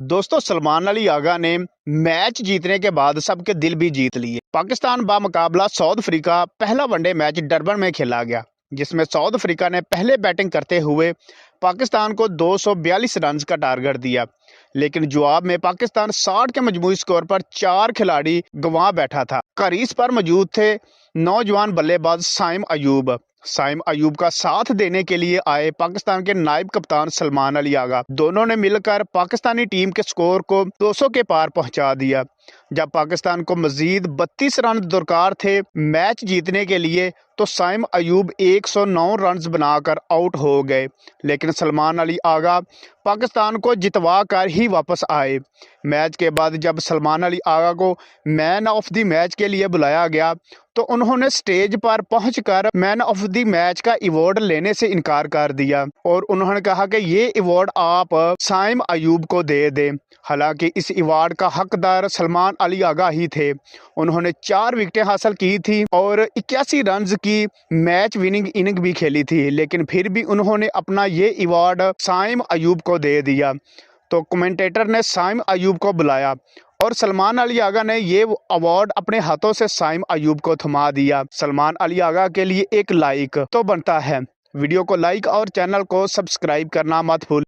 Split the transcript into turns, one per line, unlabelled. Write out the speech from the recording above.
दोस्तों, सलमान अली आगा ने मैच जीतने के बाद सबके दिल भी जीत लिए। पाकिस्तान बामुकाबला साउथ अफ्रीका पहला वनडे मैच डरबन में खेला गया, जिसमें साउथ अफ्रीका ने पहले बैटिंग करते हुए पाकिस्तान को 242 रन का टारगेट दिया, लेकिन जवाब में पाकिस्तान 60 के मजमूई स्कोर पर 4 खिलाड़ी गंवा बैठा था। क्रीज पर मौजूद थे नौजवान बल्लेबाज साइम अयूब का साथ देने के लिए आए पाकिस्तान के नायब कप्तान सलमान अली आगा। दोनों ने मिलकर पाकिस्तानी टीम के स्कोर को 200 के पार पहुंचा दिया। जब पाकिस्तान को मजीद 32 रन दरकार थे मैच जीतने के लिए, तो साइम अयूब 109 रन बनाकर आउट हो गए, लेकिन सलमान अली आगा पाकिस्तान को जितवा कर ही वापस आए। मैच के बाद जब सलमान अली आगा को मैन ऑफ द मैच के लिए बुलाया गया, तो उन्होंने स्टेज पर पहुंचकर मैन ऑफ द मैच का अवार्ड लेने से इनकार कर दिया और उन्होंने कहा कि ये अवार्ड आप साइम अयूब को दे दें। हालांकि इस अवार्ड का हकदार सलमान अली आगा ही थे। उन्होंने 4 विकेटें हासिल की थी और 81 रन की मैच विनिंग इनिंग भी खेली थी, लेकिन फिर भी उन्होंने अपना ये अवार्ड साइम अयूब को दे दिया। तो कमेंटेटर ने साइम अयूब को बुलाया और सलमान अली आगा ने ये अवार्ड अपने हाथों से साइम अयूब को थमा दिया। सलमान अली आगा के लिए एक लाइक तो बनता है। वीडियो को लाइक और चैनल को सब्सक्राइब करना मत भूल।